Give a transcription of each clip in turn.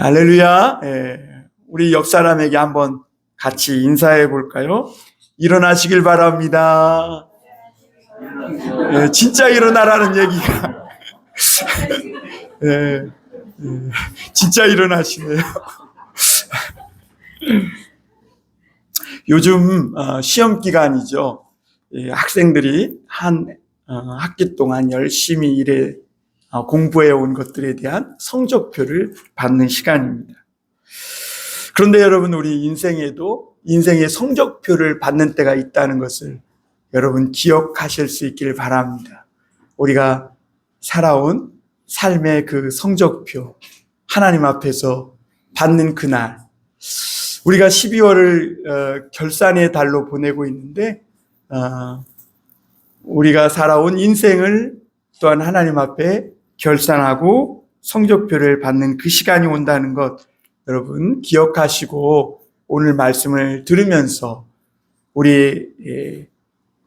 할렐루야. 우리 옆 사람에게 한번 같이 인사해 볼까요? 일어나시길 바랍니다. 진짜 일어나라는 얘기가 진짜 일어나시네요. 요즘 시험 기간이죠. 학생들이 한 학기 동안 열심히 공부해 온 것들에 대한 성적표를 받는 시간입니다. 그런데 여러분, 우리 인생에도 인생의 성적표를 받는 때가 있다는 것을 여러분 기억하실 수 있기를 바랍니다. 우리가 살아온 삶의 그 성적표, 하나님 앞에서 받는 그날, 우리가 12월을 결산의 달로 보내고 있는데 우리가 살아온 인생을 또한 하나님 앞에 결산하고 성적표를 받는 그 시간이 온다는 것 여러분 기억하시고, 오늘 말씀을 들으면서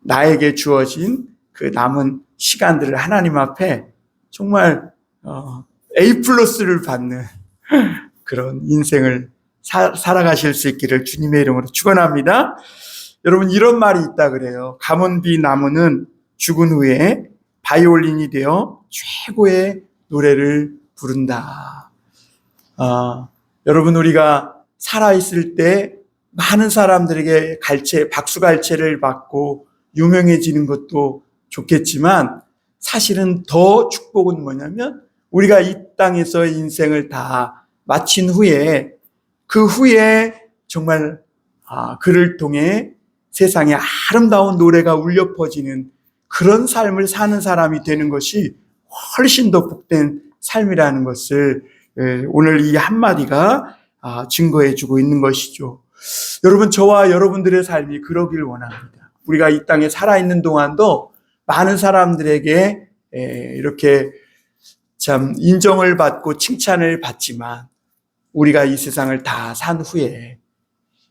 나에게 주어진 그 남은 시간들을 하나님 앞에 정말 A+를 받는 그런 인생을 살아가실 수 있기를 주님의 이름으로 축원합니다. 여러분, 이런 말이 있다 그래요. 가문비 나무는 죽은 후에 바이올린이 되어 최고의 노래를 부른다. 여러분, 우리가 살아있을 때 많은 사람들에게 박수갈채를 받고 유명해지는 것도 좋겠지만, 사실은 더 축복은 뭐냐면 우리가 이 땅에서의 인생을 다 마친 후에, 그 후에 정말 그를 통해 세상에 아름다운 노래가 울려 퍼지는 그런 삶을 사는 사람이 되는 것이 훨씬 더 복된 삶이라는 것을 오늘 이 한마디가 증거해주고 있는 것이죠. 여러분, 저와 여러분들의 삶이 그러길 원합니다. 우리가 이 땅에 살아있는 동안도 많은 사람들에게 이렇게 참 인정을 받고 칭찬을 받지만, 우리가 이 세상을 다 산 후에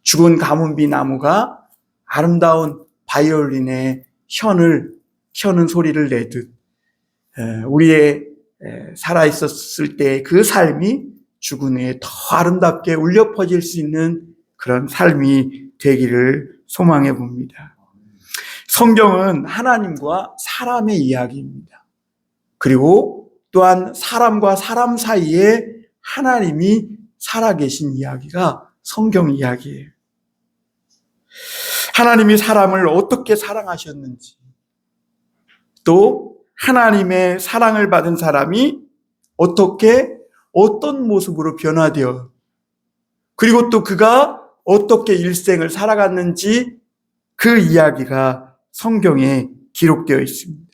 죽은 가문비 나무가 아름다운 바이올린의 켜는 소리를 내듯 우리의 살아있었을 때 그 삶이 죽은 후에 더 아름답게 울려 퍼질 수 있는 그런 삶이 되기를 소망해 봅니다. 성경은 하나님과 사람의 이야기입니다. 그리고 또한 사람과 사람 사이에 하나님이 살아계신 이야기가 성경 이야기예요. 하나님이 사람을 어떻게 사랑하셨는지, 또 하나님의 사랑을 받은 사람이 어떤 모습으로 변화되어, 그리고 또 그가 어떻게 일생을 살아갔는지 그 이야기가 성경에 기록되어 있습니다.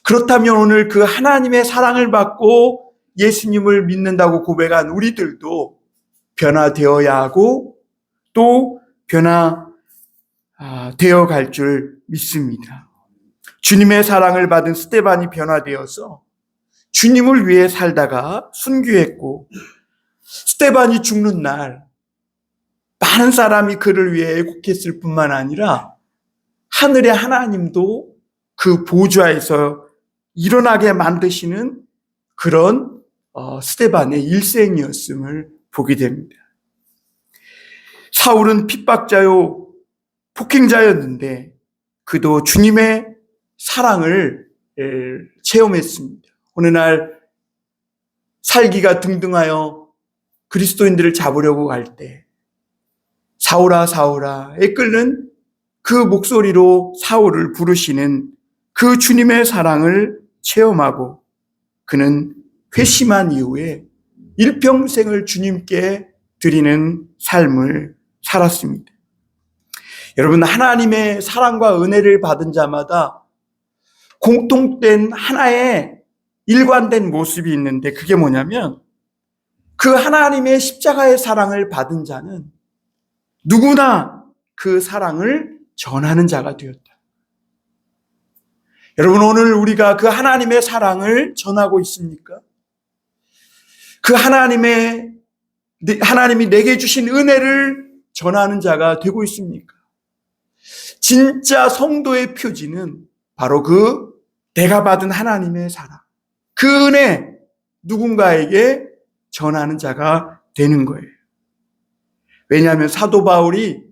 그렇다면 오늘 그 하나님의 사랑을 받고 예수님을 믿는다고 고백한 우리들도 변화되어야 하고 또 변화되어 갈 줄 믿습니다. 주님의 사랑을 받은 스데반이 변화되어서 주님을 위해 살다가 순교했고, 스데반이 죽는 날 많은 사람이 그를 위해 애국했을 뿐만 아니라 하늘의 하나님도 그 보좌에서 일어나게 만드시는 그런 스데반의 일생이었음을 보게 됩니다. 사울은 핍박자요 폭행자였는데 그도 주님의 사랑을 체험했습니다. 어느 날 살기가 등등하여 그리스도인들을 잡으려고 갈 때 사울아 사울아 애끓는 그 목소리로 사울을 부르시는 그 주님의 사랑을 체험하고, 그는 회심한 이후에 일평생을 주님께 드리는 삶을 살았습니다. 여러분, 하나님의 사랑과 은혜를 받은 자마다 공통된 하나의 일관된 모습이 있는데, 그게 뭐냐면 그 하나님의 십자가의 사랑을 받은 자는 누구나 그 사랑을 전하는 자가 되었다. 여러분, 오늘 우리가 그 하나님의 사랑을 전하고 있습니까? 그 하나님이 내게 주신 은혜를 전하는 자가 되고 있습니까? 진짜 성도의 표지는 바로 내가 받은 하나님의 사랑, 그 은혜, 누군가에게 전하는 자가 되는 거예요. 왜냐하면 사울이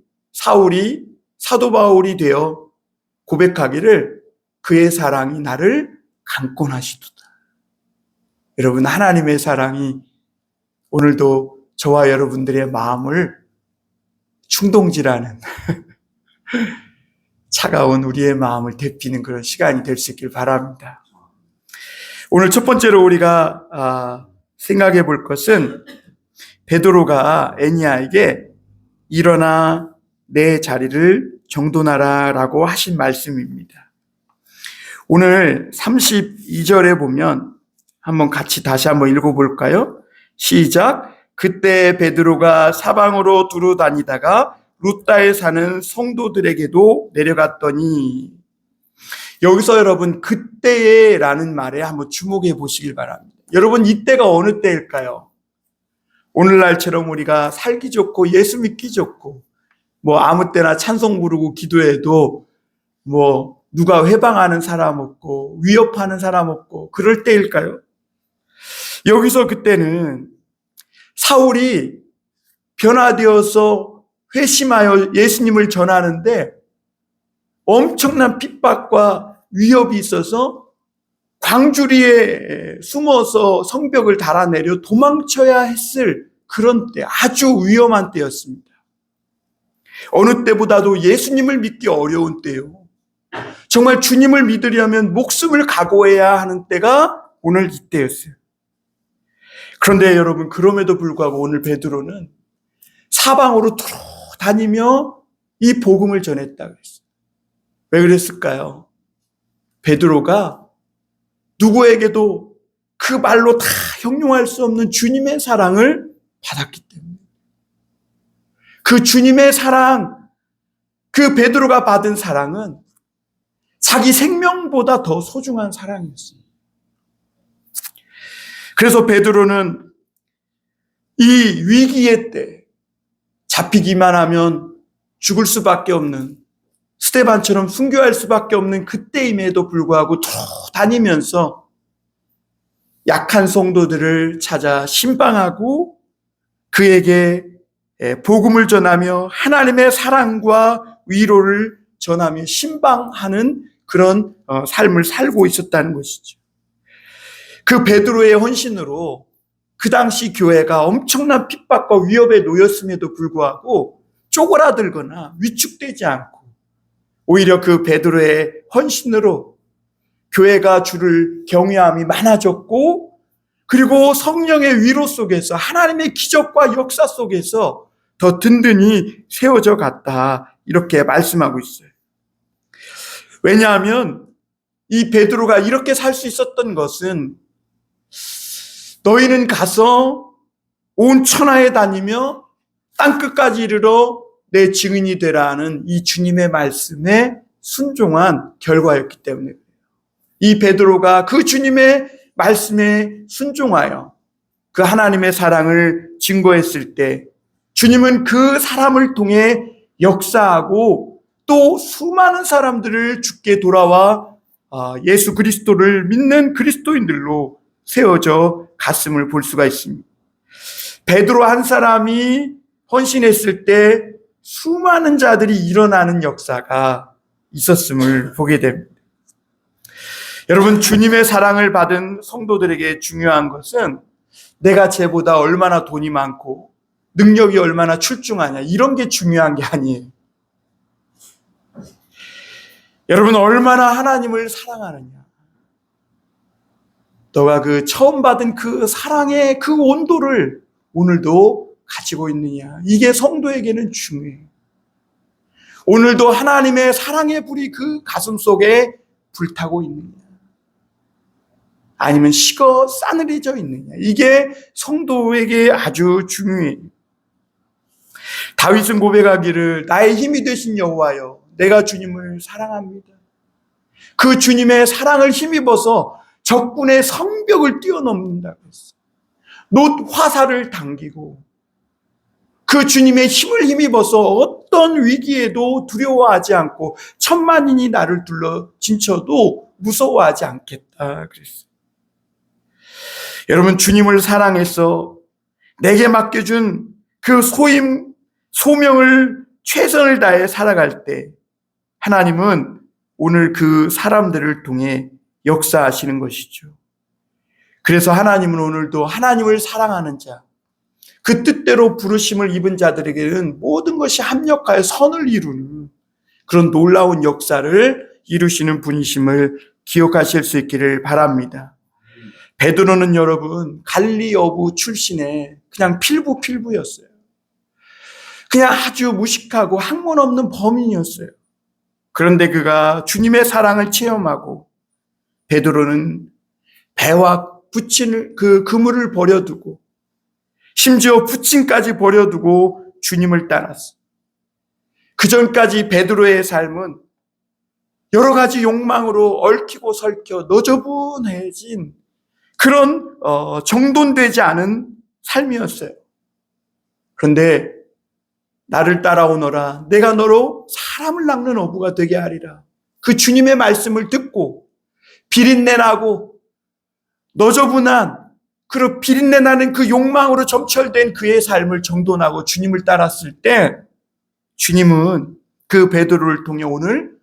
사도 바울이 되어 고백하기를 그의 사랑이 나를 강권하시도다. 여러분, 하나님의 사랑이 오늘도 저와 여러분들의 마음을 충동질하는 차가운 우리의 마음을 데피는 그런 시간이 될 수 있길 바랍니다. 오늘 첫 번째로 우리가 생각해 볼 것은 베드로가 애니야에게 일어나 내 자리를 정돈하라 라고 하신 말씀입니다. 오늘 32절에 보면 한번 같이 다시 한번 읽어볼까요? 시작. 그때 베드로가 사방으로 두루 다니다가 루다에 사는 성도들에게도 내려갔더니, 여기서 여러분 그때라는 말에 한번 주목해 보시길 바랍니다. 여러분, 이때가 어느 때일까요? 오늘날처럼 우리가 살기 좋고 예수 믿기 좋고 아무 때나 찬송 부르고 기도해도 누가 회방하는 사람 없고 위협하는 사람 없고 그럴 때일까요? 여기서 그때는 사울이 변화되어서 회심하여 예수님을 전하는데 엄청난 핍박과 위협이 있어서 광주리에 숨어서 성벽을 달아내려 도망쳐야 했을 그런 때, 아주 위험한 때였습니다. 어느 때보다도 예수님을 믿기 어려운 때요. 정말 주님을 믿으려면 목숨을 각오해야 하는 때가 오늘 이때였어요. 그런데 여러분, 그럼에도 불구하고 오늘 베드로는 사방으로 두루 다니며 이 복음을 전했다고 했어요. 왜 그랬을까요? 베드로가 누구에게도 그 말로 다 형용할 수 없는 주님의 사랑을 받았기 때문에, 그 주님의 사랑, 그 베드로가 받은 사랑은 자기 생명보다 더 소중한 사랑이었어요. 그래서 베드로는 이 위기의 때, 잡히기만 하면 죽을 수밖에 없는, 스데반처럼 순교할 수밖에 없는 그때임에도 불구하고 다니면서 약한 성도들을 찾아 신방하고 그에게 복음을 전하며 하나님의 사랑과 위로를 전하며 신방하는 그런 삶을 살고 있었다는 것이죠. 그 베드로의 헌신으로 그 당시 교회가 엄청난 핍박과 위협에 놓였음에도 불구하고 쪼그라들거나 위축되지 않고, 오히려 그 베드로의 헌신으로 교회가 주를 경외함이 많아졌고, 그리고 성령의 위로 속에서 하나님의 기적과 역사 속에서 더 든든히 세워져 갔다, 이렇게 말씀하고 있어요. 왜냐하면 이 베드로가 이렇게 살 수 있었던 것은 너희는 가서 온 천하에 다니며 땅끝까지 이르러 내 증인이 되라는 이 주님의 말씀에 순종한 결과였기 때문에, 이 베드로가 그 주님의 말씀에 순종하여 그 하나님의 사랑을 증거했을 때 주님은 그 사람을 통해 역사하고 또 수많은 사람들을 주께 돌아와 예수 그리스도를 믿는 그리스도인들로 세워져 갔음을 볼 수가 있습니다. 베드로 한 사람이 헌신했을 때 수많은 자들이 일어나는 역사가 있었음을 보게 됩니다. 여러분, 주님의 사랑을 받은 성도들에게 중요한 것은 내가 쟤보다 얼마나 돈이 많고 능력이 얼마나 출중하냐, 이런 게 중요한 게 아니에요. 여러분, 얼마나 하나님을 사랑하느냐, 너가 그 처음 받은 그 사랑의 그 온도를 오늘도 가지고 있느냐, 이게 성도에게는 중요해요. 오늘도 하나님의 사랑의 불이 그 가슴 속에 불타고 있느냐, 아니면 식어 싸늘해져 있느냐, 이게 성도에게 아주 중요해요. 다윗은 고백하기를 나의 힘이 되신 여호와여, 내가 주님을 사랑합니다. 그 주님의 사랑을 힘입어서 적군의 성벽을 뛰어넘는다고 했어요. 놋 화살을 당기고 그 주님의 힘을 힘입어서 어떤 위기에도 두려워하지 않고 천만인이 나를 둘러 진쳐도 무서워하지 않겠다 그랬어요. 여러분, 주님을 사랑해서 내게 맡겨준 그 소명을 최선을 다해 살아갈 때 하나님은 오늘 그 사람들을 통해 역사하시는 것이죠. 그래서 하나님은 오늘도 하나님을 사랑하는 자, 그 뜻대로 부르심을 입은 자들에게는 모든 것이 합력하여 선을 이루는 그런 놀라운 역사를 이루시는 분이심을 기억하실 수 있기를 바랍니다. 베드로는 여러분 갈릴리 어부 출신의 그냥 필부였어요. 그냥 아주 무식하고 학문 없는 범인이었어요. 그런데 그가 주님의 사랑을 체험하고 베드로는 배와 부친을 그 그물을 버려두고 심지어 부친까지 버려두고 주님을 따랐어. 그 전까지 베드로의 삶은 여러 가지 욕망으로 얽히고 설켜 너저분해진 그런 정돈되지 않은 삶이었어요. 그런데 나를 따라오너라, 내가 너로 사람을 낚는 어부가 되게 하리라. 그 주님의 말씀을 듣고 비린내나고 너저분한 그 비린내나는 그 욕망으로 점철된 그의 삶을 정돈하고 주님을 따랐을 때 주님은 그 베드로를 통해 오늘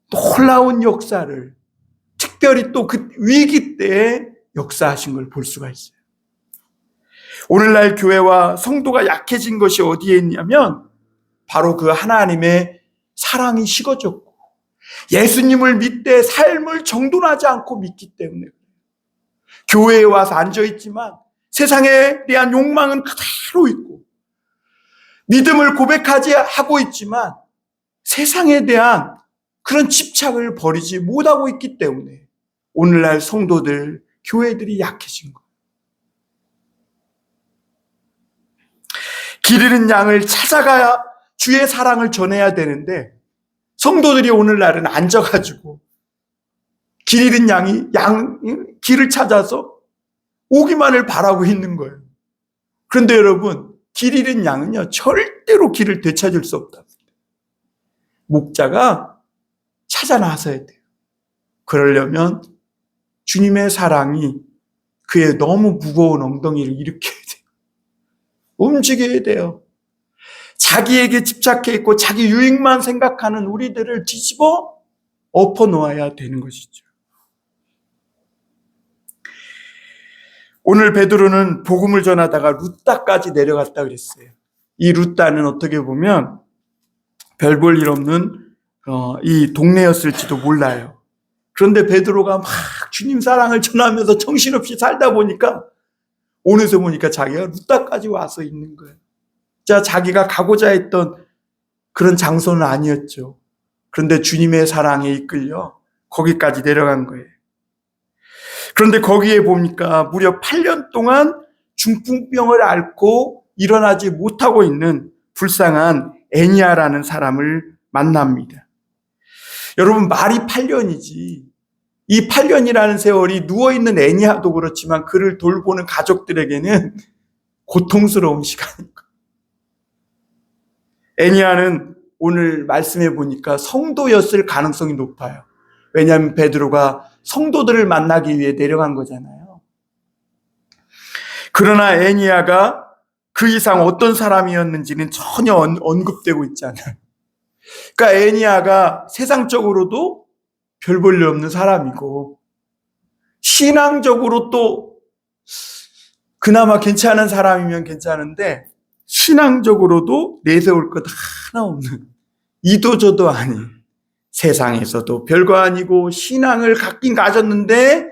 놀라운 역사를 특별히 또 그 위기 때에 역사하신 걸 볼 수가 있어요. 오늘날 교회와 성도가 약해진 것이 어디에 있냐면 바로 그 하나님의 사랑이 식어졌고 예수님을 믿되 삶을 정돈하지 않고 믿기 때문에 교회에 와서 앉아있지만 세상에 대한 욕망은 그대로 있고 믿음을 고백하지 하고 있지만 세상에 대한 그런 집착을 버리지 못하고 있기 때문에 오늘날 성도들, 교회들이 약해진 거예요. 길 잃은 양을 찾아가야 주의 사랑을 전해야 되는데 성도들이 오늘날은 앉아가지고 길 잃은 양이 길을 찾아서 오기만을 바라고 있는 거예요. 그런데 여러분, 길 잃은 양은요 절대로 길을 되찾을 수 없다. 목자가 찾아 나서야 돼요. 그러려면 주님의 사랑이 그의 너무 무거운 엉덩이를 일으켜야 돼요. 움직여야 돼요. 자기에게 집착해 있고 자기 유익만 생각하는 우리들을 뒤집어 엎어 놓아야 되는 것이죠. 오늘 베드로는 복음을 전하다가 루다까지 내려갔다 그랬어요. 이 루다는 어떻게 보면 별 볼 일 없는 이 동네였을지도 몰라요. 그런데 베드로가 막 주님 사랑을 전하면서 정신없이 살다 보니까 어느새 보니까 자기가 루다까지 와서 있는 거예요. 자, 자기가 가고자 했던 그런 장소는 아니었죠. 그런데 주님의 사랑에 이끌려 거기까지 내려간 거예요. 그런데 거기에 보니까 무려 8년 동안 중풍병을 앓고 일어나지 못하고 있는 불쌍한 애니아라는 사람을 만납니다. 여러분, 말이 8년이지 이 8년이라는 세월이 누워있는 애니아도 그렇지만 그를 돌보는 가족들에게는 고통스러운 시간입니다. 애니아는 오늘 말씀해 보니까 성도였을 가능성이 높아요. 왜냐하면 베드로가 성도들을 만나기 위해 내려간 거잖아요. 그러나 애니아가 그 이상 어떤 사람이었는지는 전혀 언급되고 있지 않아요. 그러니까 애니아가 세상적으로도 별 볼 일 없는 사람이고 신앙적으로 또 그나마 괜찮은 사람이면 괜찮은데 신앙적으로도 내세울 것 하나 없는 이도저도 아닌 세상에서도 별거 아니고 신앙을 갖긴 가졌는데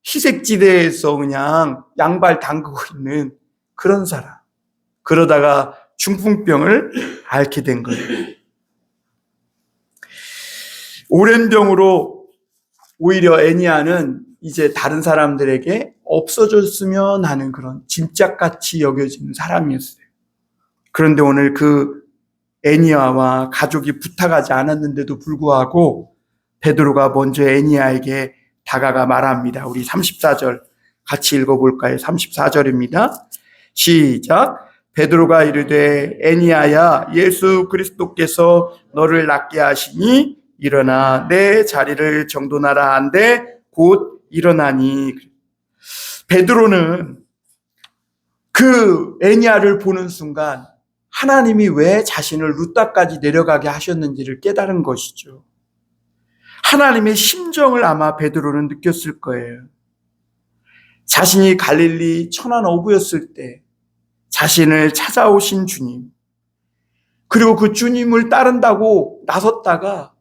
희색지대에서 그냥 양발 담그고 있는 그런 사람. 그러다가 중풍병을 앓게 된 거예요. 오랜 병으로 오히려 애니아는 이제 다른 사람들에게 없어졌으면 하는 그런 짐짝같이 여겨지는 사람이었어요. 그런데 오늘 그 애니아와 가족이 부탁하지 않았는데도 불구하고 베드로가 먼저 애니아에게 다가가 말합니다. 우리 34절 같이 읽어볼까요? 34절입니다. 시작. 베드로가 이르되 애니아야, 예수 그리스도께서 너를 낫게 하시니 일어나 내 자리를 정돈하라 한데 곧 일어나니. 베드로는 그 애니야를 보는 순간 하나님이 왜 자신을 루따까지 내려가게 하셨는지를 깨달은 것이죠. 하나님의 심정을 아마 베드로는 느꼈을 거예요. 자신이 갈릴리 천한 어부였을 때 자신을 찾아오신 주님, 그리고 그 주님을 따른다고 나섰다가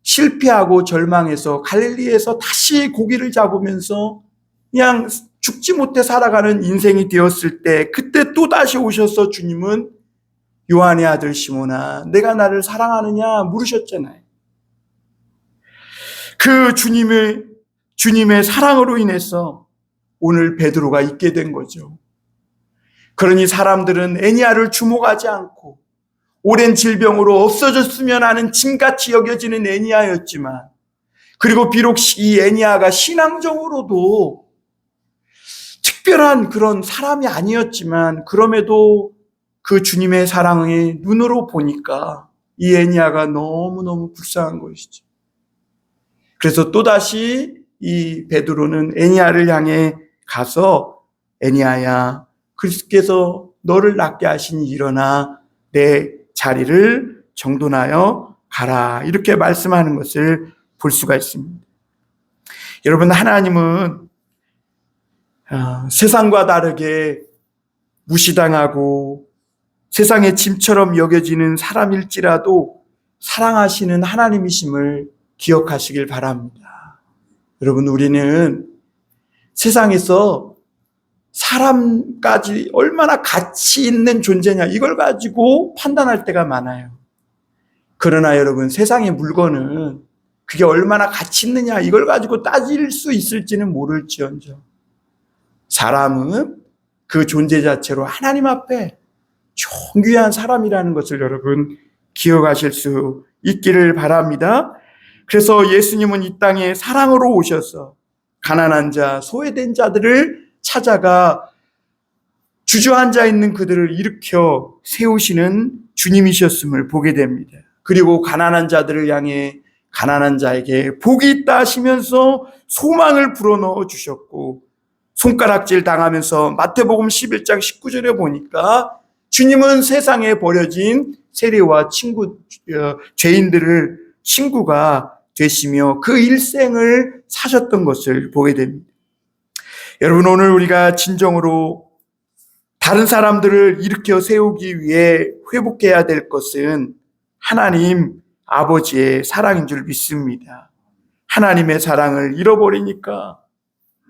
실패하고 절망해서 갈릴리에서 다시 고기를 잡으면서 그냥 죽지 못해 살아가는 인생이 되었을 때, 그때 또 다시 오셔서 주님은 요한의 아들 시몬아, 내가 나를 사랑하느냐 물으셨잖아요. 그 주님의 사랑으로 인해서 오늘 베드로가 있게 된 거죠. 그러니 사람들은 애니야를 주목하지 않고 오랜 질병으로 없어졌으면 하는 짐같이 여겨지는 애니야였지만, 그리고 비록 이 애니야가 신앙적으로도 특별한 그런 사람이 아니었지만, 그럼에도 그 주님의 사랑의 눈으로 보니까 이 애니야가 너무너무 불쌍한 것이죠. 그래서 또다시 이 베드로는 애니야를 향해 가서, 애니야야, 그리스도께서 너를 낫게 하시니 일어나 내 자리를 정돈하여 가라, 이렇게 말씀하는 것을 볼 수가 있습니다. 여러분, 하나님은 세상과 다르게 무시당하고 세상의 짐처럼 여겨지는 사람일지라도 사랑하시는 하나님이심을 기억하시길 바랍니다. 여러분, 우리는 세상에서 사람까지 얼마나 가치 있는 존재냐, 이걸 가지고 판단할 때가 많아요. 그러나 여러분, 세상의 물건은 그게 얼마나 가치 있느냐, 이걸 가지고 따질 수 있을지는 모를지언정 사람은 그 존재 자체로 하나님 앞에 존귀한 사람이라는 것을 여러분 기억하실 수 있기를 바랍니다. 그래서 예수님은 이 땅에 사랑으로 오셔서 가난한 자, 소외된 자들을 찾아가 주저앉아 있는 그들을 일으켜 세우시는 주님이셨음을 보게 됩니다. 그리고 가난한 자들을 향해 가난한 자에게 복이 있다 하시면서 소망을 불어넣어 주셨고, 손가락질 당하면서 마태복음 11장 19절에 보니까 주님은 세상에 버려진 세리와 죄인들을 친구가 되시며 그 일생을 사셨던 것을 보게 됩니다. 여러분, 오늘 우리가 진정으로 다른 사람들을 일으켜 세우기 위해 회복해야 될 것은 하나님 아버지의 사랑인 줄 믿습니다. 하나님의 사랑을 잃어버리니까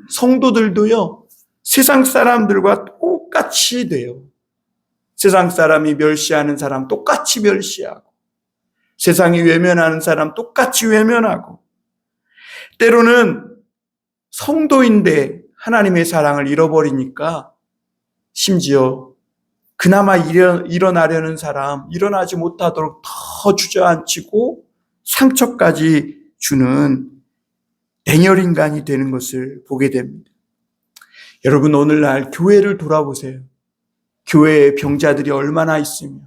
성도들도요, 세상 사람들과 똑같이 돼요. 세상 사람이 멸시하는 사람 똑같이 멸시하고, 세상이 외면하는 사람 똑같이 외면하고, 때로는 성도인데 하나님의 사랑을 잃어버리니까 심지어 그나마 일어나려는 사람 일어나지 못하도록 더 주저앉히고 상처까지 주는 맹혈인간이 되는 것을 보게 됩니다. 여러분, 오늘날 교회를 돌아보세요. 교회에 병자들이 얼마나 있으며,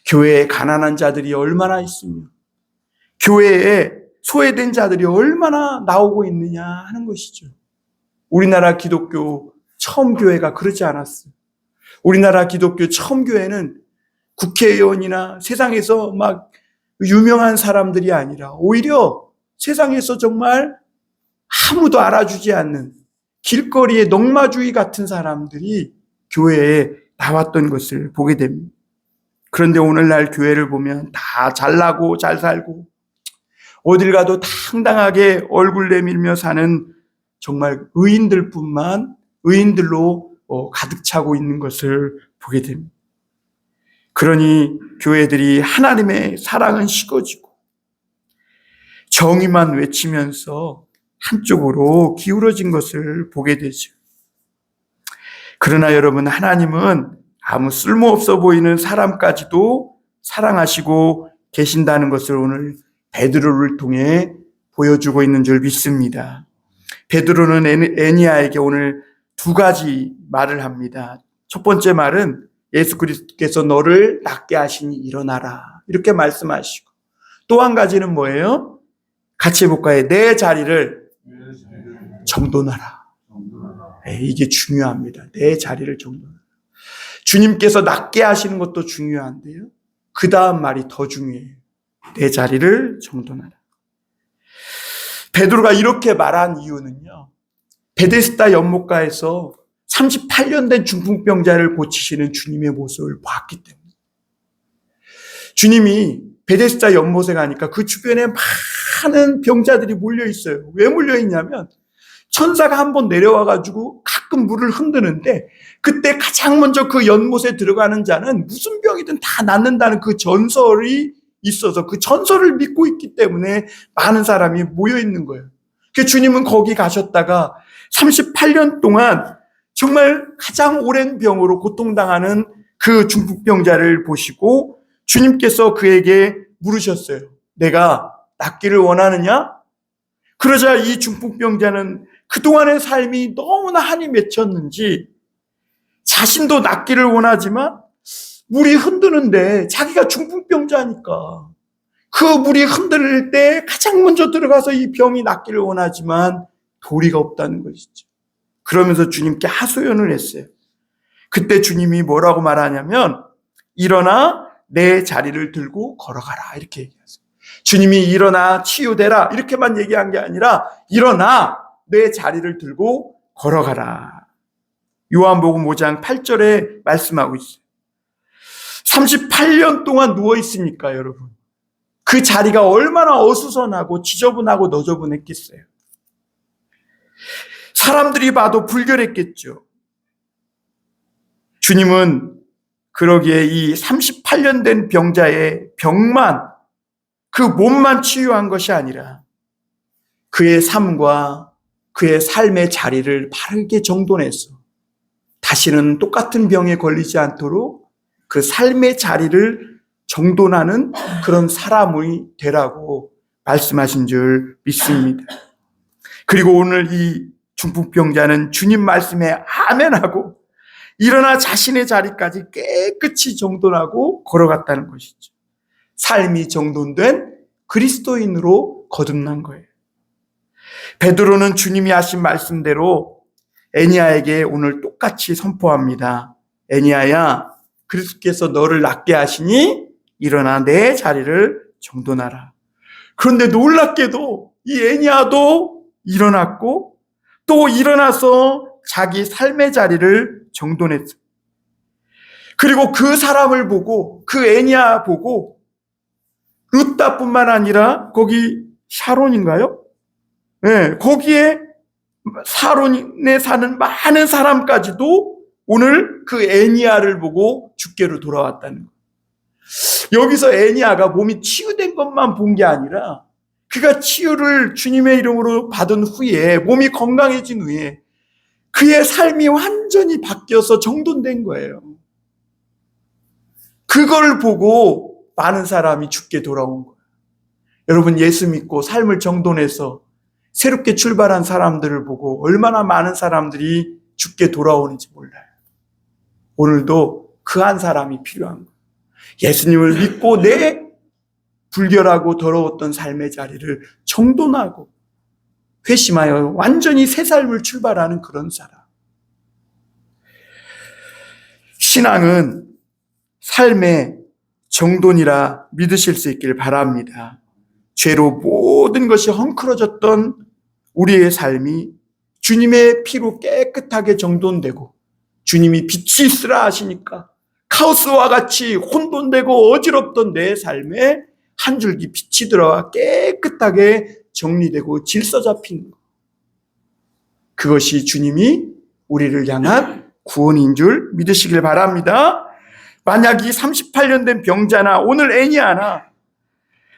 교회에 가난한 자들이 얼마나 있으며, 교회에 소외된 자들이 얼마나 나오고 있느냐 하는 것이죠. 우리나라 기독교 처음 교회가 그러지 않았어요. 우리나라 기독교 처음 교회는 국회의원이나 세상에서 막 유명한 사람들이 아니라 오히려 세상에서 정말 아무도 알아주지 않는 길거리의 농마주의 같은 사람들이 교회에 나왔던 것을 보게 됩니다. 그런데 오늘날 교회를 보면 다 잘나고 잘 살고 어딜 가도 당당하게 얼굴 내밀며 사는 정말 의인들로 가득 차고 있는 것을 보게 됩니다. 그러니 교회들이 하나님의 사랑은 식어지고 정의만 외치면서 한쪽으로 기울어진 것을 보게 되죠. 그러나 여러분, 하나님은 아무 쓸모없어 보이는 사람까지도 사랑하시고 계신다는 것을 오늘 베드로를 통해 보여주고 있는 줄 믿습니다. 베드로는 애니야에게 오늘 두 가지 말을 합니다. 첫 번째 말은 예수 그리스도께서 너를 낫게 하시니 일어나라, 이렇게 말씀하시고, 또 한 가지는 뭐예요? 같이 해볼까요? 내 자리를 정돈하라. 이게 중요합니다. 내 자리를 정돈하라. 주님께서 낫게 하시는 것도 중요한데요. 그 다음 말이 더 중요해요. 내 자리를 정돈하라. 베드로가 이렇게 말한 이유는요. 베데스다 연못가에서 38년 된 중풍병자를 고치시는 주님의 모습을 봤기 때문에. 주님이 베데스다 연못에 가니까 그 주변에 많은 병자들이 몰려 있어요. 왜 몰려 있냐면 천사가 한번 내려와가지고 가끔 물을 흔드는데 그때 가장 먼저 그 연못에 들어가는 자는 무슨 병이든 다 낫는다는 그 전설이 있어서 그 전설을 믿고 있기 때문에 많은 사람이 모여 있는 거예요. 그 주님은 거기 가셨다가 38년 동안 정말 가장 오랜 병으로 고통당하는 그 중풍병자를 보시고 주님께서 그에게 물으셨어요. 내가 낫기를 원하느냐? 그러자 이 중풍병자는 그동안의 삶이 너무나 한이 맺혔는지 자신도 낫기를 원하지만 물이 흔드는데 자기가 중풍병자니까 그 물이 흔들릴 때 가장 먼저 들어가서 이 병이 낫기를 원하지만 도리가 없다는 것이죠. 그러면서 주님께 하소연을 했어요. 그때 주님이 뭐라고 말하냐면 일어나 내 자리를 들고 걸어가라 이렇게 얘기하세요. 주님이 일어나 치유되라 이렇게만 얘기한 게 아니라 일어나 내 자리를 들고 걸어가라. 요한복음 5장 8절에 말씀하고 있어요. 38년 동안 누워있으니까 여러분. 그 자리가 얼마나 어수선하고 지저분하고 너저분했겠어요. 사람들이 봐도 불결했겠죠. 주님은 그러기에 이 38년 된 병자의 병만, 그 몸만 치유한 것이 아니라 그의 삶과 그의 삶의 자리를 바르게 정돈해서 다시는 똑같은 병에 걸리지 않도록 그 삶의 자리를 정돈하는 그런 사람이 되라고 말씀하신 줄 믿습니다. 그리고 오늘 이 중풍병자는 주님 말씀에 아멘하고 일어나 자신의 자리까지 깨끗이 정돈하고 걸어갔다는 것이죠. 삶이 정돈된 그리스도인으로 거듭난 거예요. 베드로는 주님이 하신 말씀대로 애니야에게 오늘 똑같이 선포합니다. 애니야야, 그리스도께서 너를 낫게 하시니 일어나 내 자리를 정돈하라. 그런데 놀랍게도 이 애니야도 일어났고 또 일어나서 자기 삶의 자리를 정돈했어요. 그리고 그 사람을 보고 그 애니야 보고 룻다뿐만 아니라 거기 샤론인가요? 네, 거기에 사론에 사는 많은 사람까지도 오늘 그 애니야를 보고 주께로 돌아왔다는 거예요. 여기서 애니야가 몸이 치유된 것만 본 게 아니라 그가 치유를 주님의 이름으로 받은 후에 몸이 건강해진 후에 그의 삶이 완전히 바뀌어서 정돈된 거예요. 그걸 보고 많은 사람이 주께 돌아온 거예요. 여러분 예수 믿고 삶을 정돈해서 새롭게 출발한 사람들을 보고 얼마나 많은 사람들이 주께 돌아오는지 몰라요. 오늘도 그 한 사람이 필요한 거예요. 예수님을 믿고 내 불결하고 더러웠던 삶의 자리를 정돈하고 회심하여 완전히 새 삶을 출발하는 그런 사람. 신앙은 삶의 정돈이라 믿으실 수 있길 바랍니다. 죄로 모든 것이 헝클어졌던 우리의 삶이 주님의 피로 깨끗하게 정돈되고 주님이 빛이 있으라 하시니까 카오스와 같이 혼돈되고 어지럽던 내 삶에 한 줄기 빛이 들어와 깨끗하게 정리되고 질서 잡히는 것. 그것이 주님이 우리를 향한 구원인 줄 믿으시길 바랍니다. 만약 이 38년 된 병자나 오늘 애니야나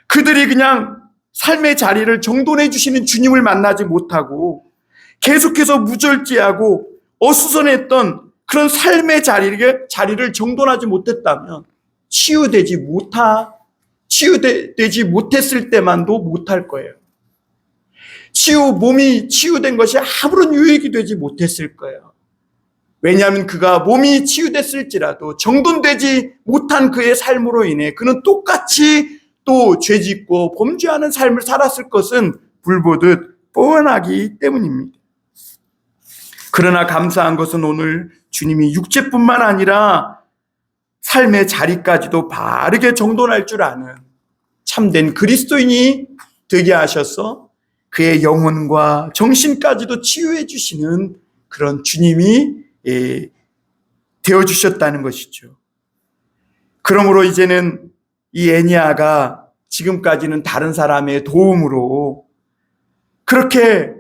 그들이 그냥 삶의 자리를 정돈해 주시는 주님을 만나지 못하고 계속해서 무절제하고 어수선했던 그런 삶의 자리를 정돈하지 못했다면 치유되지 못했을 때만도 못할 거예요. 몸이 치유된 것이 아무런 유익이 되지 못했을 거예요. 왜냐하면 그가 몸이 치유됐을지라도 정돈되지 못한 그의 삶으로 인해 그는 똑같이 또 죄짓고 범죄하는 삶을 살았을 것은 불보듯 뻔하기 때문입니다. 그러나 감사한 것은 오늘 주님이 육체뿐만 아니라 삶의 자리까지도 바르게 정돈할 줄 아는 참된 그리스도인이 되게 하셔서 그의 영혼과 정신까지도 치유해 주시는 그런 주님이 되어주셨다는 것이죠. 그러므로 이제는 이 애니아가 지금까지는 다른 사람의 도움으로 그렇게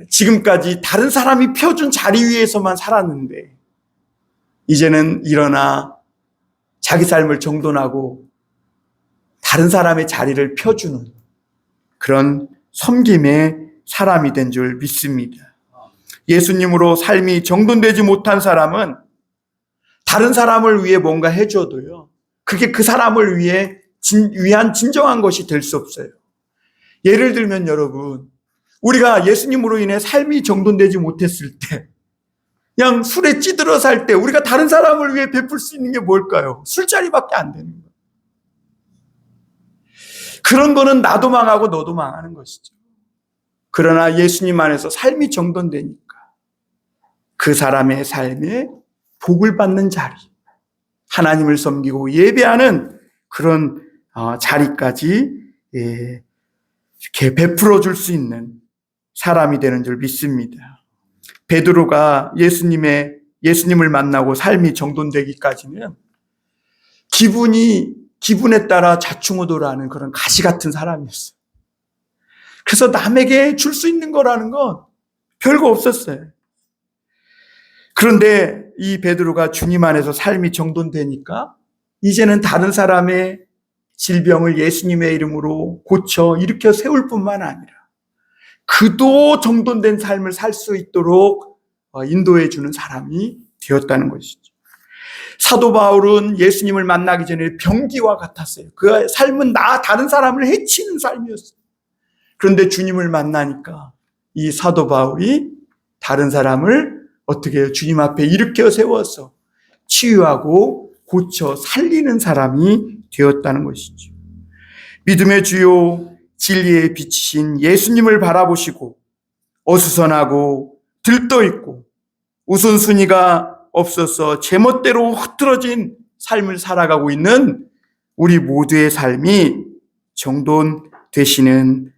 지금까지 다른 사람이 펴준 자리 위에서만 살았는데 이제는 일어나 자기 삶을 정돈하고 다른 사람의 자리를 펴주는 그런 섬김의 사람이 된 줄 믿습니다. 예수님으로 삶이 정돈되지 못한 사람은 다른 사람을 위해 뭔가 해줘도요, 그게 그 사람을 위한 진정한 것이 될 수 없어요. 예를 들면 여러분, 우리가 예수님으로 인해 삶이 정돈되지 못했을 때, 그냥 술에 찌들어 살 때 우리가 다른 사람을 위해 베풀 수 있는 게 뭘까요? 술자리밖에 안 되는 거예요. 그런 거는 나도 망하고 너도 망하는 것이죠. 그러나 예수님 안에서 삶이 정돈되니까 그 사람의 삶에 복을 받는 자리, 하나님을 섬기고 예배하는 그런 자리까지 이렇게 베풀어 줄 수 있는 사람이 되는 줄 믿습니다. 베드로가 예수님을 만나고 삶이 정돈되기까지는 기분에 따라 좌충우돌하는 그런 가시 같은 사람이었어요. 그래서 남에게 줄 수 있는 거라는 건 별거 없었어요. 그런데 이 베드로가 주님 안에서 삶이 정돈되니까 이제는 다른 사람의 질병을 예수님의 이름으로 고쳐 일으켜 세울 뿐만 아니라 그도 정돈된 삶을 살 수 있도록 인도해 주는 사람이 되었다는 것이죠. 사도 바울은 예수님을 만나기 전에 병기와 같았어요. 그 삶은 다른 사람을 해치는 삶이었어요. 그런데 주님을 만나니까 이 사도 바울이 다른 사람을 어떻게 해요? 주님 앞에 일으켜 세워서 치유하고 고쳐 살리는 사람이 되었다는 것이죠. 믿음의 주요 진리의 빛이신 예수님을 바라보시고 어수선하고 들떠있고 우선순위가 없어서 제멋대로 흐트러진 삶을 살아가고 있는 우리 모두의 삶이 정돈되시는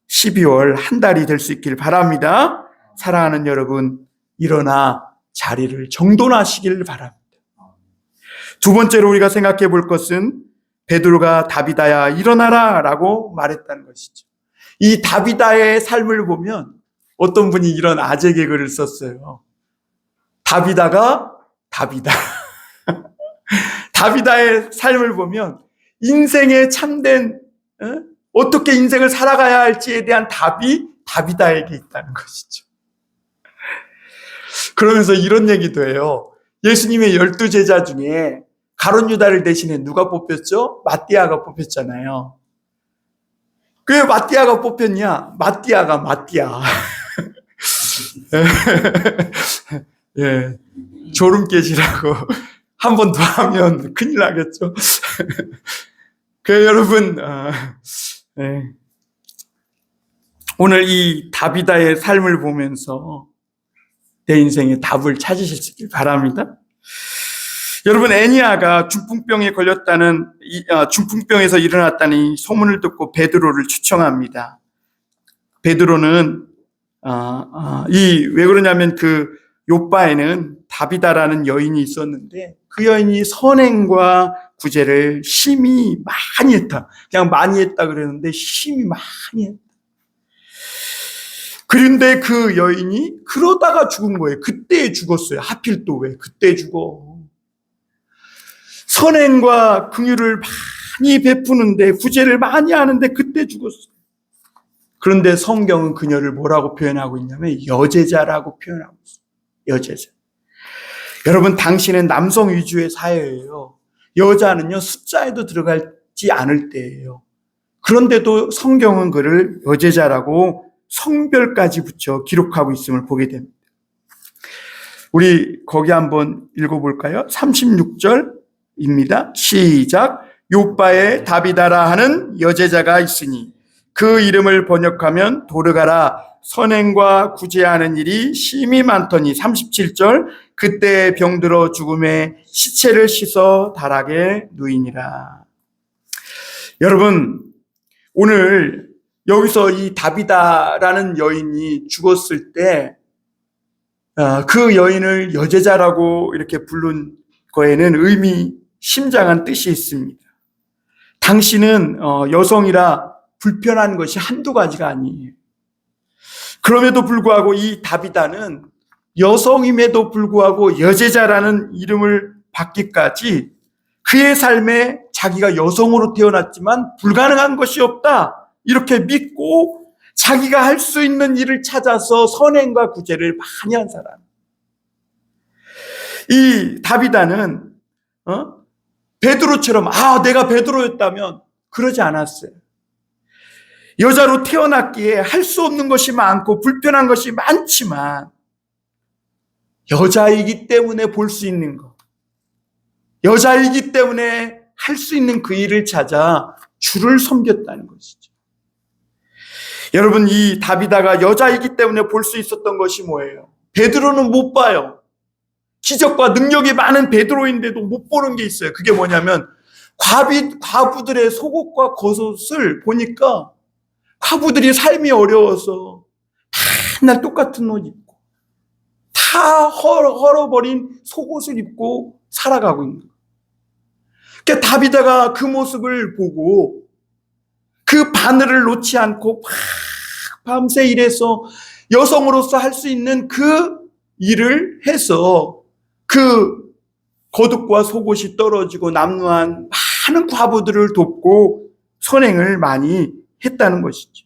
12월 한 달이 될 수 있길 바랍니다. 사랑하는 여러분, 일어나 자리를 정돈하시길 바랍니다. 두 번째로 우리가 생각해 볼 것은 베드로가 다비다야 일어나라 라고 말했다는 것이죠. 이 다비다의 삶을 보면 어떤 분이 이런 아재 개그를 썼어요. 다비다가 다비다. 다비다의 삶을 보면 인생의 참된 어떻게 인생을 살아가야 할지에 대한 답이 다비다에게 있다는 것이죠. 그러면서 이런 얘기도 해요. 예수님의 12제자 중에 가룟 유다를 대신해 누가 뽑혔죠? 마띠아가 뽑혔잖아요. 왜 마띠아가 뽑혔냐? 마띠아. 예, 졸음 깨지라고 한 번 더 하면 큰일 나겠죠. 그 여러분, 오늘 이 다비다의 삶을 보면서 내 인생의 답을 찾으실 수 있길 바랍니다. 여러분, 애니아가 중풍병에 걸렸다는, 중풍병에서 일어났다는 이 소문을 듣고 베드로를 추청합니다. 베드로는, 왜 그러냐면 요바에는 다비다라는 여인이 있었는데 그 여인이 선행과 구제를 심히 많이 했다. 그냥 많이 했다 그랬는데 심히 많이 했다. 그런데 그 여인이 그러다가 죽은 거예요. 그때 죽었어요. 하필 또 왜 그때 죽어. 선행과 긍휼을 많이 베푸는데 구제를 많이 하는데 그때 죽었어요. 그런데 성경은 그녀를 뭐라고 표현하고 있냐면 여제자라고 표현하고 있어요. 여제자. 여러분, 당신은 남성 위주의 사회예요. 여자는요, 숫자에도 들어가지 않을 때예요. 그런데도 성경은 그를 여제자라고 성별까지 붙여 기록하고 있음을 보게 됩니다. 우리 거기 한번 읽어볼까요? 36절입니다. 시작. 요바에 다비다라 하는 여제자가 있으니 그 이름을 번역하면 도르가라 선행과 구제하는 일이 심히 많더니 37절 그때 병들어 죽음에 시체를 씻어 다락에 누이니라. 여러분, 오늘 여기서 이 다비다라는 여인이 죽었을 때 그 여인을 여제자라고 이렇게 부른 거에는 심장한 뜻이 있습니다. 당신은 여성이라 불편한 것이 한두 가지가 아니에요. 그럼에도 불구하고 이 다비다는 여성임에도 불구하고 여제자라는 이름을 받기까지 그의 삶에 자기가 여성으로 태어났지만 불가능한 것이 없다 이렇게 믿고 자기가 할 수 있는 일을 찾아서 선행과 구제를 많이 한 사람. 이 다비다는 베드로처럼 내가 베드로였다면 그러지 않았어요. 여자로 태어났기에 할 수 없는 것이 많고 불편한 것이 많지만 여자이기 때문에 볼 수 있는 것, 여자이기 때문에 할 수 있는 그 일을 찾아 주를 섬겼다는 것이죠. 여러분, 이 다비다가 여자이기 때문에 볼 수 있었던 것이 뭐예요? 베드로는 못 봐요. 기적과 능력이 많은 베드로인데도 못 보는 게 있어요. 그게 뭐냐면 과부들의 속옷과 겉옷을 보니까 과부들이 삶이 어려워서 맨날 똑같은 옷 입고 다 헐어버린 속옷을 입고 살아가고 있는 거예요. 그러니까 다비다가 그 모습을 보고 그 바늘을 놓지 않고 밤새 일해서 여성으로서 할 수 있는 그 일을 해서 그 겉옷과 속옷이 떨어지고 남루한 많은 과부들을 돕고 선행을 많이 했다는 것이죠.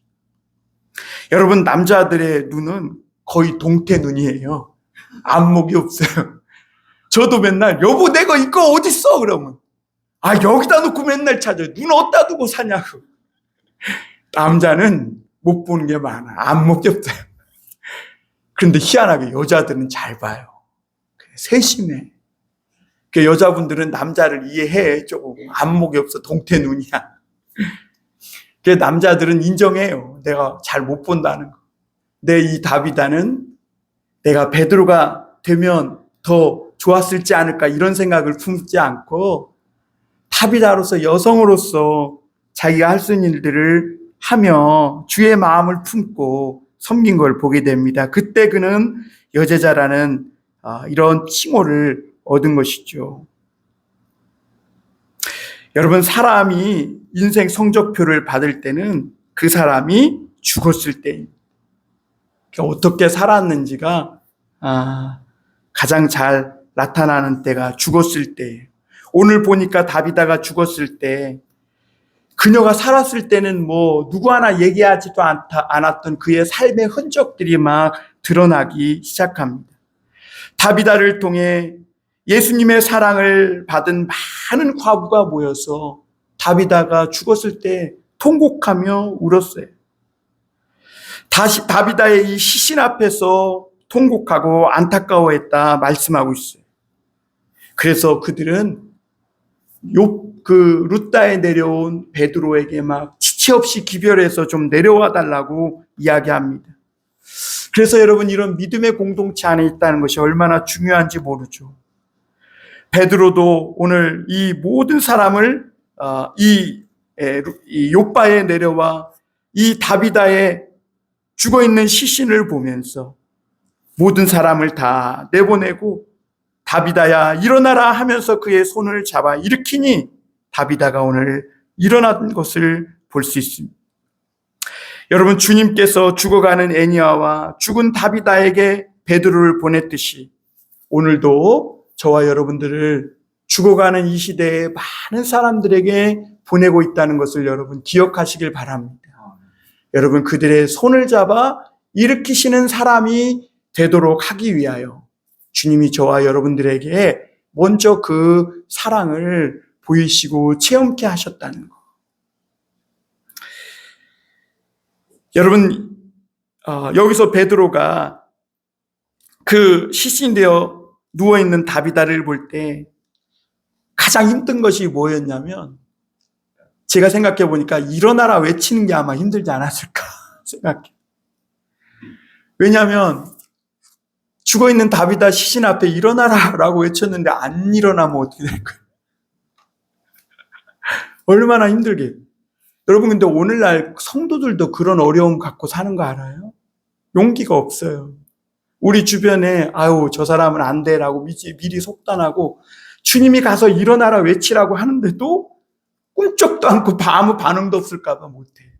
여러분, 남자들의 눈은 거의 동태 눈이에요. 안목이 없어요. 저도 맨날 여보 내가 이거 어딨어? 그러면 여기다 놓고 맨날 찾아요. 눈 어디다 두고 사냐고. 남자는 못 보는 게 많아. 안목이 없어요. 그런데 희한하게 여자들은 잘 봐요. 세심해. 그 여자분들은 남자를 이해해. 조금 안목이 없어. 동태 눈이야. 그 남자들은 인정해요. 내가 잘 못 본다는 거. 근데 이 다비다는 내가 베드로가 되면 더 좋았을지 않을까 이런 생각을 품지 않고 다비다로서 여성으로서 자기가 할 수 있는 일들을 하며 주의 마음을 품고 섬긴 걸 보게 됩니다. 그때 그는 여제자라는 이런 칭호를 얻은 것이죠. 여러분, 사람이 인생 성적표를 받을 때는 그 사람이 죽었을 때입니다. 어떻게 살았는지가 가장 잘 나타나는 때가 죽었을 때예요. 오늘 보니까 다비다가 죽었을 때 그녀가 살았을 때는 누구 하나 얘기하지도 않았던 그의 삶의 흔적들이 막 드러나기 시작합니다. 다비다를 통해 예수님의 사랑을 받은 많은 과부가 모여서 다비다가 죽었을 때 통곡하며 울었어요. 다비다의 이 시신 앞에서 통곡하고 안타까워했다 말씀하고 있어요. 그래서 그들은 루다에 내려온 베드로에게 막 지체 없이 기별해서 좀 내려와 달라고 이야기합니다. 그래서 여러분, 이런 믿음의 공동체 안에 있다는 것이 얼마나 중요한지 모르죠. 베드로도 오늘 이 모든 사람을 이 욥바에 내려와 이 다비다의 죽어있는 시신을 보면서 모든 사람을 다 내보내고 다비다야 일어나라 하면서 그의 손을 잡아 일으키니 다비다가 오늘 일어난 것을 볼 수 있습니다. 여러분, 주님께서 죽어가는 애니아와 죽은 다비다에게 베드로를 보냈듯이 오늘도 저와 여러분들을 죽어가는 이 시대에 많은 사람들에게 보내고 있다는 것을 여러분 기억하시길 바랍니다. 여러분, 그들의 손을 잡아 일으키시는 사람이 되도록 하기 위하여 주님이 저와 여러분들에게 먼저 그 사랑을 보이시고 체험케 하셨다는 것. 여러분, 여기서 베드로가 그 시신되어 누워있는 다비다를 볼 때 가장 힘든 것이 뭐였냐면, 제가 생각해 보니까 일어나라 외치는 게 아마 힘들지 않았을까 생각해요. 왜냐하면 죽어있는 다윗아 시신 앞에 일어나라 라고 외쳤는데 안 일어나면 어떻게 될까요? 얼마나 힘들게. 여러분, 근데 오늘날 성도들도 그런 어려움 갖고 사는 거 알아요? 용기가 없어요. 우리 주변에 아유 저 사람은 안 돼라고 미리 속단하고 주님이 가서 일어나라 외치라고 하는데도 꿈쩍도 않고 아무 반응도 없을까 봐 못해.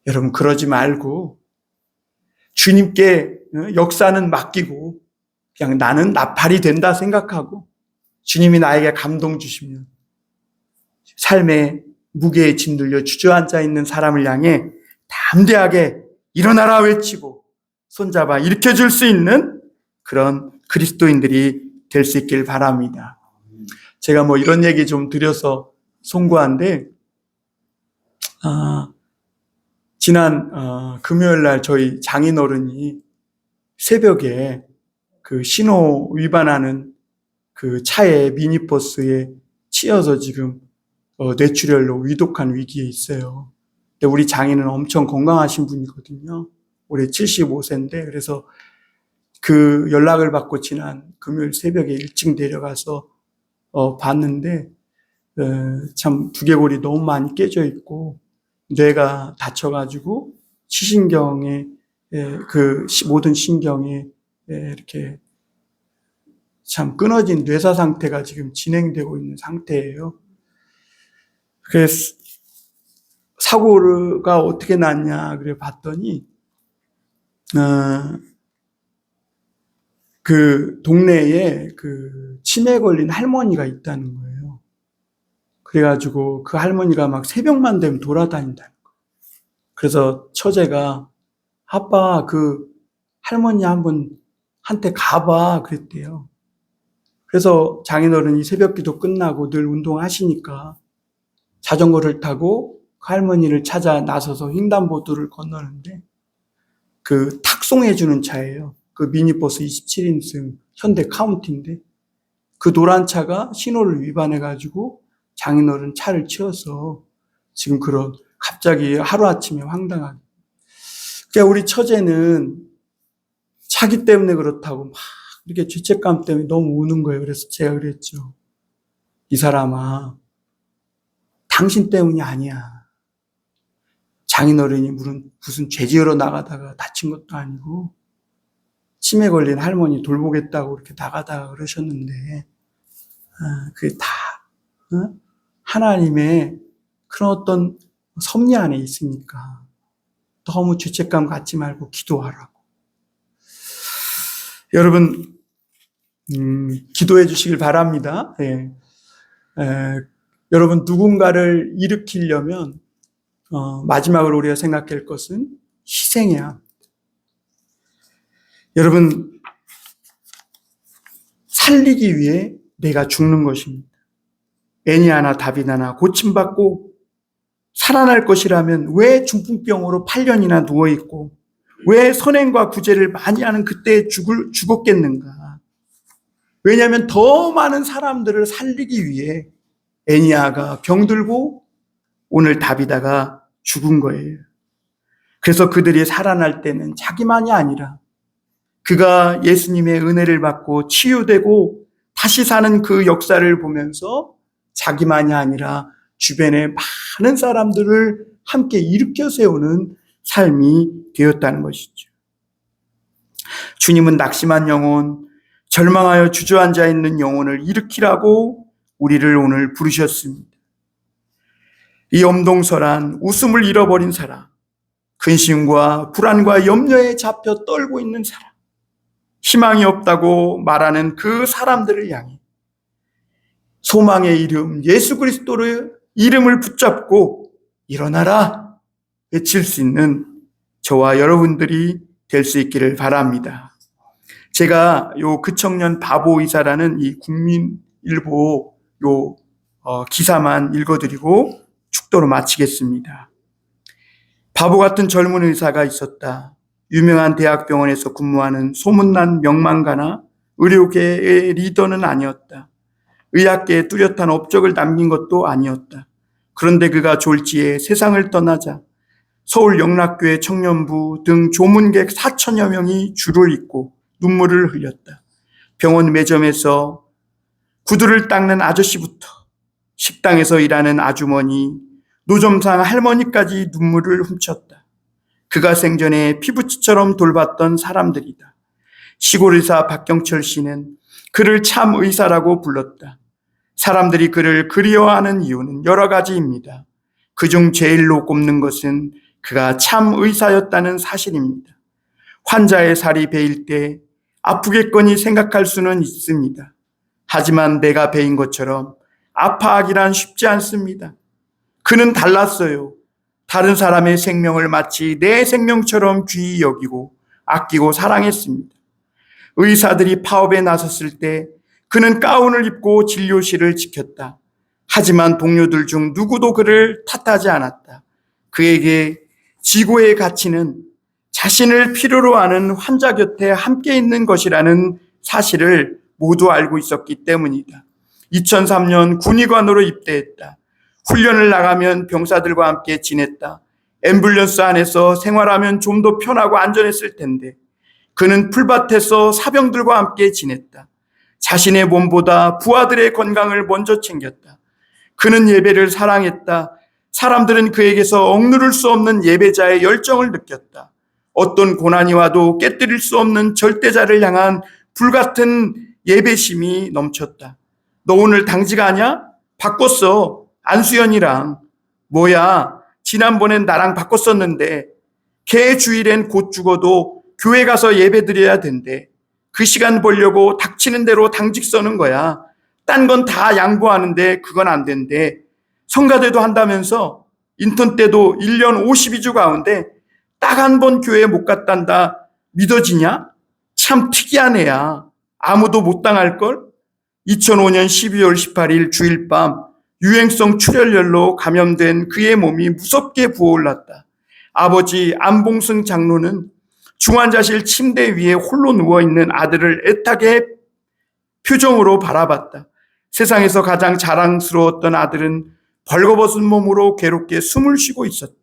여러분, 그러지 말고 주님께 역사는 맡기고 그냥 나는 나팔이 된다 생각하고 주님이 나에게 감동 주시면 삶의 무게에 짓눌려 주저앉아 있는 사람을 향해 담대하게 일어나라 외치고 손잡아 일으켜줄 수 있는 그런 그리스도인들이 될 수 있길 바랍니다. 제가 이런 얘기 좀 드려서 송구한데, 지난 금요일 날 저희 장인어른이 새벽에 그 신호 위반하는 그 차에 미니버스에 치여서 지금 뇌출혈로 위독한 위기에 있어요. 근데 우리 장인은 엄청 건강하신 분이거든요. 올해 75세인데 그래서 그 연락을 받고 지난 금요일 새벽에 일찍 내려가서 봤는데 참 두개골이 너무 많이 깨져 있고 뇌가 다쳐가지고 시신경에 그 모든 신경에 이렇게 참 끊어진 뇌사 상태가 지금 진행되고 있는 상태예요. 그래서 사고가 어떻게 났냐 그래 봤더니 그 동네에 그 치매 걸린 할머니가 있다는 거예요. 그래가지고 그 할머니가 막 새벽만 되면 돌아다닌다는 거예요. 그래서 처제가 아빠 그 할머니 한테 가봐 그랬대요. 그래서 장인어른이 새벽기도 끝나고 늘 운동하시니까 자전거를 타고 그 할머니를 찾아 나서서 횡단보도를 건너는데 그 탁송해주는 차예요. 그 미니버스 27인승 현대 카운티인데 그 노란 차가 신호를 위반해가지고 장인어른 차를 치워서 지금 그런 갑자기 하루아침에 황당하게. 그러니까 우리 처제는 자기 때문에 그렇다고 막 이렇게 죄책감 때문에 너무 우는 거예요. 그래서 제가 그랬죠. 이 사람아, 당신 때문이 아니야. 장인어른이 무슨 죄 지으러 나가다가 다친 것도 아니고 치매 걸린 할머니 돌보겠다고 이렇게 나가다가 그러셨는데 그게 다 하나님의 그런 어떤 섭리 안에 있으니까 너무 죄책감 갖지 말고 기도하라고. 여러분 기도해 주시길 바랍니다. 여러분 누군가를 일으키려면 마지막으로 우리가 생각할 것은 희생해야 합니다. 여러분 살리기 위해 내가 죽는 것입니다. 애니아나 다비나나 고침받고 살아날 것이라면 왜 중풍병으로 8년이나 누워있고 왜 선행과 구제를 많이 하는 그때에 죽었겠는가. 왜냐하면 더 많은 사람들을 살리기 위해 애니아가 병들고 오늘 다비다가 죽은 거예요. 그래서 그들이 살아날 때는 자기만이 아니라 그가 예수님의 은혜를 받고 치유되고 다시 사는 그 역사를 보면서 자기만이 아니라 주변의 많은 사람들을 함께 일으켜 세우는 삶이 되었다는 것이죠. 주님은 낙심한 영혼, 절망하여 주저앉아 있는 영혼을 일으키라고 우리를 오늘 부르셨습니다. 이 엄동설한 웃음을 잃어버린 사람, 근심과 불안과 염려에 잡혀 떨고 있는 사람, 희망이 없다고 말하는 그 사람들을 향해 소망의 이름 예수 그리스도의 이름을 붙잡고 일어나라 외칠 수 있는 저와 여러분들이 될 수 있기를 바랍니다. 제가 그 청년 바보 의사라는 이 국민일보 기사만 읽어드리고 축도로 마치겠습니다. 바보 같은 젊은 의사가 있었다. 유명한 대학병원에서 근무하는 소문난 명망가나 의료계의 리더는 아니었다. 의학계에 뚜렷한 업적을 남긴 것도 아니었다. 그런데 그가 졸지에 세상을 떠나자 서울 영락교회 청년부 등 조문객 4천여 명이 줄을 잇고 눈물을 흘렸다. 병원 매점에서 구두를 닦는 아저씨부터 식당에서 일하는 아주머니, 노점상 할머니까지 눈물을 훔쳤다. 그가 생전에 피부치처럼 돌봤던 사람들이다. 시골 의사 박경철 씨는 그를 참 의사라고 불렀다. 사람들이 그를 그리워하는 이유는 여러 가지입니다. 그중 제일로 꼽는 것은 그가 참 의사였다는 사실입니다. 환자의 살이 베일 때 아프겠거니 생각할 수는 있습니다. 하지만 내가 베인 것처럼 아파하기란 쉽지 않습니다. 그는 달랐어요. 다른 사람의 생명을 마치 내 생명처럼 귀히 여기고 아끼고 사랑했습니다. 의사들이 파업에 나섰을 때 그는 가운을 입고 진료실을 지켰다. 하지만 동료들 중 누구도 그를 탓하지 않았다. 그에게 지고의 가치는 자신을 필요로 하는 환자 곁에 함께 있는 것이라는 사실을 모두 알고 있었기 때문이다. 2003년 군의관으로 입대했다. 훈련을 나가면 병사들과 함께 지냈다. 앰뷸런스 안에서 생활하면 좀 더 편하고 안전했을 텐데 그는 풀밭에서 사병들과 함께 지냈다. 자신의 몸보다 부하들의 건강을 먼저 챙겼다. 그는 예배를 사랑했다. 사람들은 그에게서 억누를 수 없는 예배자의 열정을 느꼈다. 어떤 고난이 와도 깨뜨릴 수 없는 절대자를 향한 불같은 예배심이 넘쳤다. 너 오늘 당직하냐? 바꿨어. 안수연이랑. 뭐야, 지난번엔 나랑 바꿨었는데 걔 주일엔 곧 죽어도 교회 가서 예배 드려야 된대. 그 시간 벌려고 닥치는 대로 당직 서는 거야. 딴 건 다 양보하는데 그건 안 된대. 성가대도 한다면서 인턴 때도 1년 52주 가운데 딱 한 번 교회 못 갔단다. 믿어지냐? 참 특이한 애야. 아무도 못 당할걸? 2005년 12월 18일 주일 밤 유행성 출혈열로 감염된 그의 몸이 무섭게 부어올랐다. 아버지 안봉승 장로는 중환자실 침대 위에 홀로 누워있는 아들을 애타게 표정으로 바라봤다. 세상에서 가장 자랑스러웠던 아들은 벌거벗은 몸으로 괴롭게 숨을 쉬고 있었다.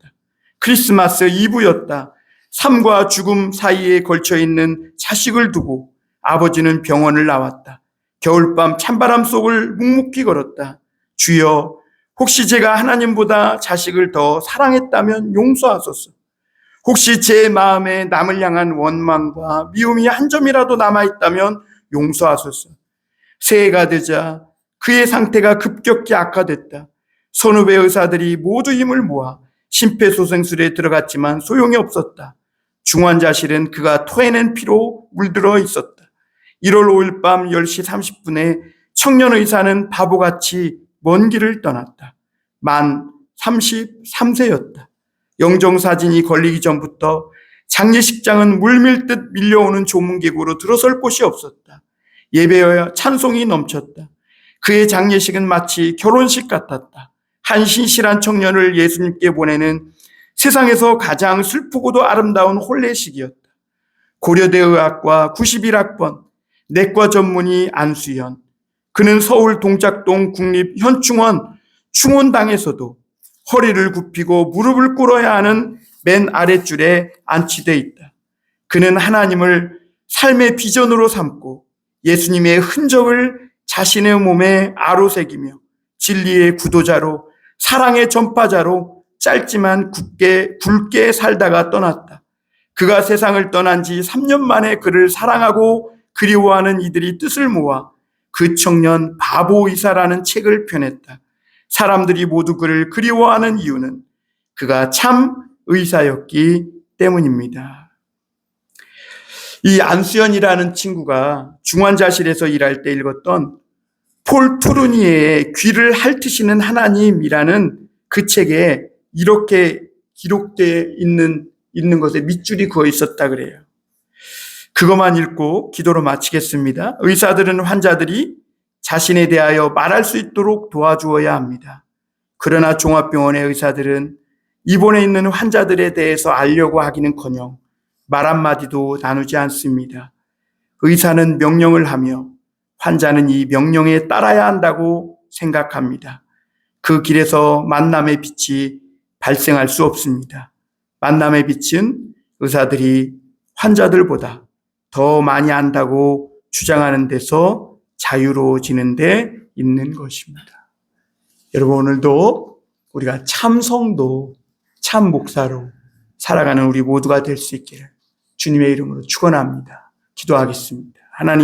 크리스마스 이브였다. 삶과 죽음 사이에 걸쳐있는 자식을 두고 아버지는 병원을 나왔다. 겨울밤 찬바람 속을 묵묵히 걸었다. 주여, 혹시 제가 하나님보다 자식을 더 사랑했다면 용서하소서. 혹시 제 마음에 남을 향한 원망과 미움이 한 점이라도 남아있다면 용서하소서. 새해가 되자 그의 상태가 급격히 악화됐다. 선후배 의사들이 모두 힘을 모아 심폐소생술에 들어갔지만 소용이 없었다. 중환자실은 그가 토해낸 피로 물들어 있었다. 1월 5일 밤 10시 30분에 청년 의사는 바보같이 먼 길을 떠났다. 만 33세였다. 영정사진이 걸리기 전부터 장례식장은 물밀듯 밀려오는 조문객으로 들어설 곳이 없었다. 예배와 찬송이 넘쳤다. 그의 장례식은 마치 결혼식 같았다. 한 신실한 청년을 예수님께 보내는 세상에서 가장 슬프고도 아름다운 혼례식이었다. 고려대 의학과 91학번, 내과 전문의 안수연. 그는 서울 동작동 국립현충원 충원당에서도 허리를 굽히고 무릎을 꿇어야 하는 맨 아랫줄에 안치되어 있다. 그는 하나님을 삶의 비전으로 삼고 예수님의 흔적을 자신의 몸에 아로새기며 진리의 구도자로 사랑의 전파자로 짧지만 굵게 살다가 떠났다. 그가 세상을 떠난 지 3년 만에 그를 사랑하고 그리워하는 이들이 뜻을 모아 그 청년 바보 의사라는 책을 펴냈다. 사람들이 모두 그를 그리워하는 이유는 그가 참 의사였기 때문입니다. 이 안수연이라는 친구가 중환자실에서 일할 때 읽었던 폴 투르니에의 귀를 핥으시는 하나님이라는 그 책에 이렇게 기록되어 있는 것에 밑줄이 그어 있었다 그래요. 그것만 읽고 기도로 마치겠습니다. 의사들은 환자들이 자신에 대하여 말할 수 있도록 도와주어야 합니다. 그러나 종합병원의 의사들은 입원해 있는 환자들에 대해서 알려고 하기는커녕 말 한마디도 나누지 않습니다. 의사는 명령을 하며 환자는 이 명령에 따라야 한다고 생각합니다. 그 길에서 만남의 빛이 발생할 수 없습니다. 만남의 빛은 의사들이 환자들보다 더 많이 안다고 주장하는 데서 자유로워지는 데 있는 것입니다. 여러분, 오늘도 우리가 참 성도, 참 목사로 살아가는 우리 모두가 될 수 있기를 주님의 이름으로 축원합니다. 기도하겠습니다. 하나님,